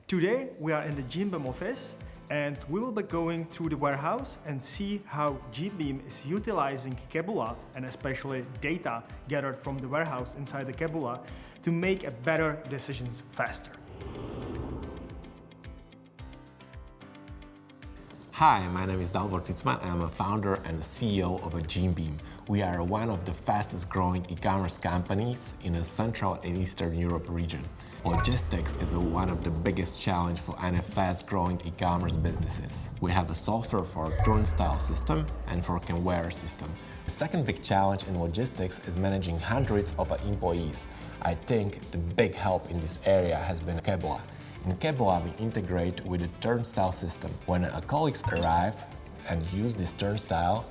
Today we are in the GymBeam office and we will be going through the warehouse and see how GymBeam is utilizing Keboola and especially data gathered from the warehouse inside the Keboola to make a better decisions faster. Hi, my name is Dalibor Cicman. I'm a founder and CEO of GymBeam. We are one of the fastest growing e-commerce companies in the Central and Eastern Europe region. Logistics is one of the biggest challenges for any fast-growing e-commerce businesses. We have a software for turnstile system and for conveyor system. The second big challenge in logistics is managing hundreds of employees. I think the big help in this area has been Keboola. In Keboola, we integrate with the turnstile system. When our colleagues arrive and use this turnstile,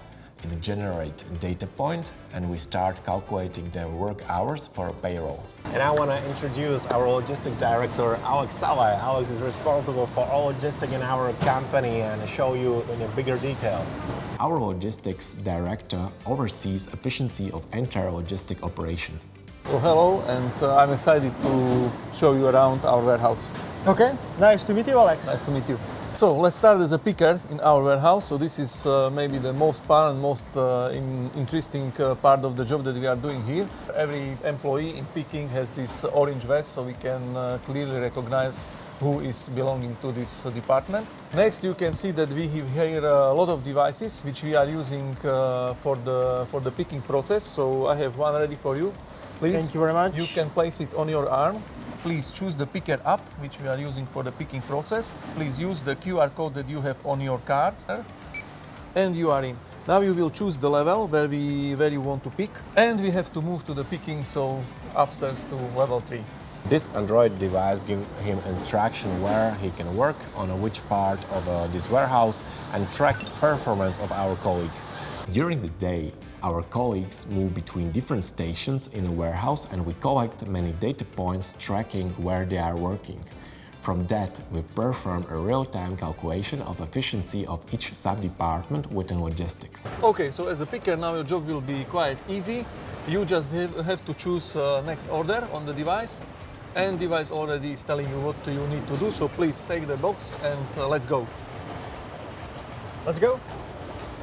it generates a data point and we start calculating their work hours for a payroll. And I want to introduce our logistic director, Alex Salai. Alex is responsible for all logistics in our company and show you in a bigger detail. Our logistics director oversees efficiency of entire logistic operation. Well, hello, and I'm excited to show you around our warehouse. Okay, nice to meet you, Alex. Nice to meet you. So let's start as a picker in our warehouse. So this is maybe the most fun and most interesting part of the job that we are doing here. Every employee in picking has this orange vest, so we can clearly recognize who is belonging to this department. Next, you can see that we have here a lot of devices which we are using for the picking process. So I have one ready for you. Please, thank you very much. You can place it on your arm. Please choose the picker app, which we are using for the picking process. Please use the QR code that you have on your card, and you are in. Now you will choose the level where you want to pick, and we have to move to the picking, so upstairs to level 3. This Android device gives him instruction where he can work on which part of this warehouse and track the performance of our colleague. During the day, our colleagues move between different stations in a warehouse and we collect many data points tracking where they are working. From that, we perform a real-time calculation of efficiency of each sub-department within logistics. Okay, so as a picker now your job will be quite easy. You just have to choose next order on the device, and device already is telling you what you need to do, so please take the box and let's go. Let's go.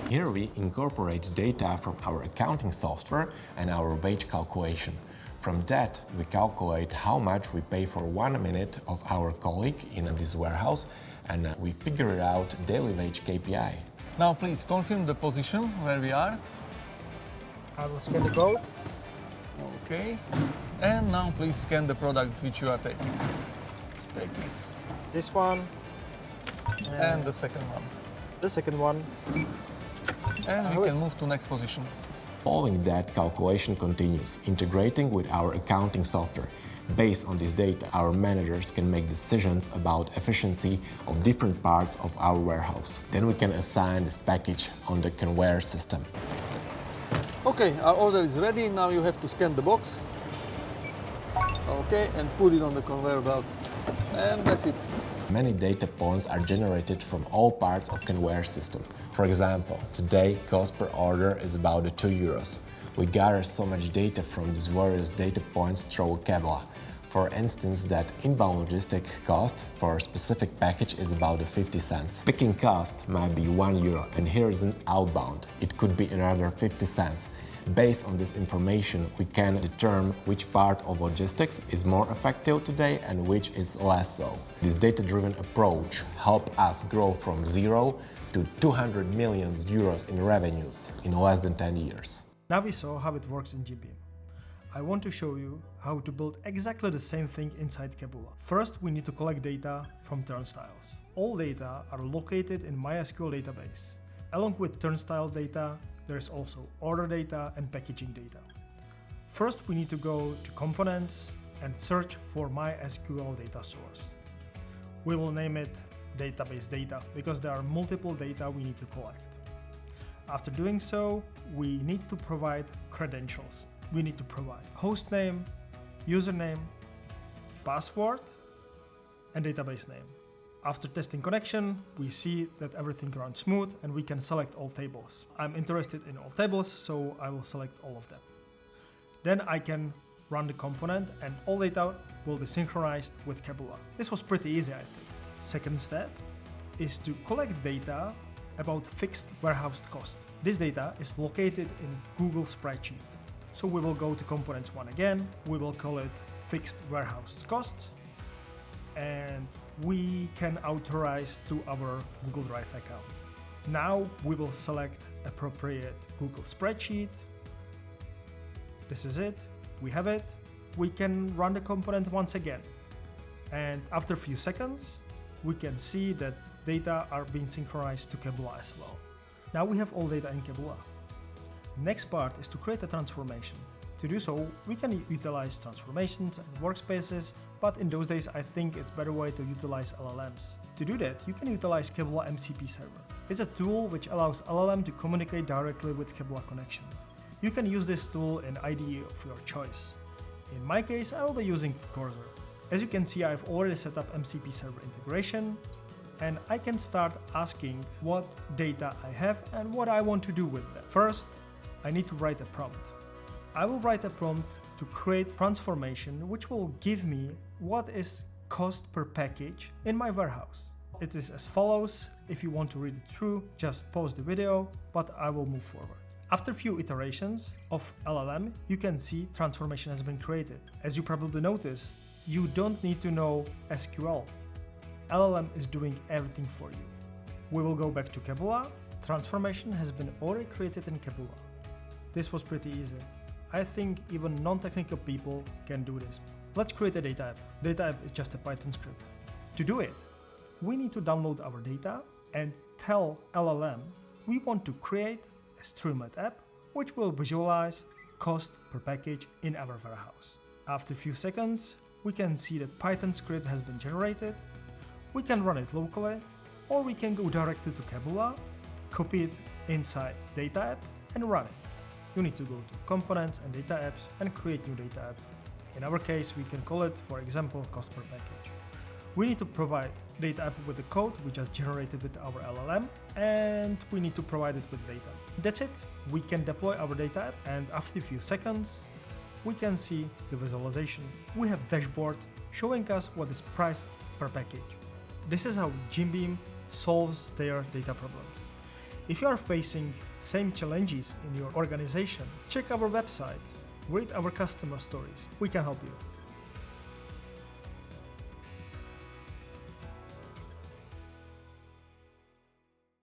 Here we incorporate data from our accounting software and our wage calculation. From that, we calculate how much we pay for 1 minute of our colleague in this warehouse, and we figure out daily wage KPI. Now please confirm the position where we are. I will scan the code. Okay. And now please scan the product which you are taking. Take it. This one. And the second one. The second one. And we can move to next position. Following that, calculation continues, integrating with our accounting software. Based on this data, our managers can make decisions about efficiency of different parts of our warehouse. Then we can assign this package on the conveyor system. Okay, our order is ready. Now you have to scan the box. Okay, and put it on the conveyor belt. And that's it. Many data points are generated from all parts of conveyor system. For example, today cost per order is about €2. We gather so much data from these various data points through Keboola. For instance, that inbound logistic cost for a specific package is about 50 cents. Picking cost might be €1, and here is an outbound. It could be another 50 cents. Based on this information, we can determine which part of logistics is more effective today and which is less so. This data-driven approach helped us grow from 0 to €200 million in revenues in less than 10 years. Now we saw how it works in GymBeam. I want to show you how to build exactly the same thing inside Keboola. First, we need to collect data from turnstiles. All data are located in MySQL database. Along with turnstile data, there is also order data and packaging data. First, we need to go to components and search for MySQL data source. We will name it database data because there are multiple data we need to collect. After doing so, we need to provide credentials. We need to provide hostname, username, password, and database name. After testing connection, we see that everything runs smooth and we can select all tables. I'm interested in all tables, so I will select all of them. Then I can run the component, and all data will be synchronized with Keboola. This was pretty easy, I think. Second step is to collect data about fixed warehoused cost. This data is located in Google spreadsheet. So we will go to components 1 again, we will call it fixed warehoused costs, and we can authorize to our Google Drive account. Now we will select appropriate Google spreadsheet. This is it, we have it. We can run the component once again. And after a few seconds, we can see that data are being synchronized to Keboola as well. Now we have all data in Keboola. Next part is to create a transformation. To do so, we can utilize transformations and workspaces, but in those days I think it's a better way to utilize LLMs. To do that, you can utilize Keboola MCP server. It's a tool which allows LLM to communicate directly with Keboola connection. You can use this tool in IDE of your choice. In my case, I will be using Cursor. As you can see, I've already set up MCP server integration, and I can start asking what data I have and what I want to do with them. First, I need to write a prompt. I will write a prompt to create transformation which will give me what is cost per package in my warehouse. It is as follows. If you want to read it through, just pause the video, but I will move forward. After a few iterations of LLM, you can see transformation has been created. As you probably notice, you don't need to know SQL. LLM is doing everything for you. We will go back to Keboola. Transformation has been already created in Keboola. This was pretty easy. I think even non-technical people can do this. Let's create a data app. Data app is just a Python script. To do it, we need to download our data and tell LLM we want to create a Streamlit app which will visualize cost per package in our warehouse. After a few seconds, we can see that Python script has been generated. We can run it locally, or we can go directly to Keboola, copy it inside data app and run it. You need to go to components and data apps and create new data app. In our case, we can call it, for example, cost per package. We need to provide data app with the code we just generated with our LLM, and we need to provide it with data. That's it. We can deploy our data app, and after a few seconds, we can see the visualization. We have dashboard showing us what is price per package. This is how GymBeam solves their data problems. If you are facing same challenges in your organization, check our website, read our customer stories. We can help you.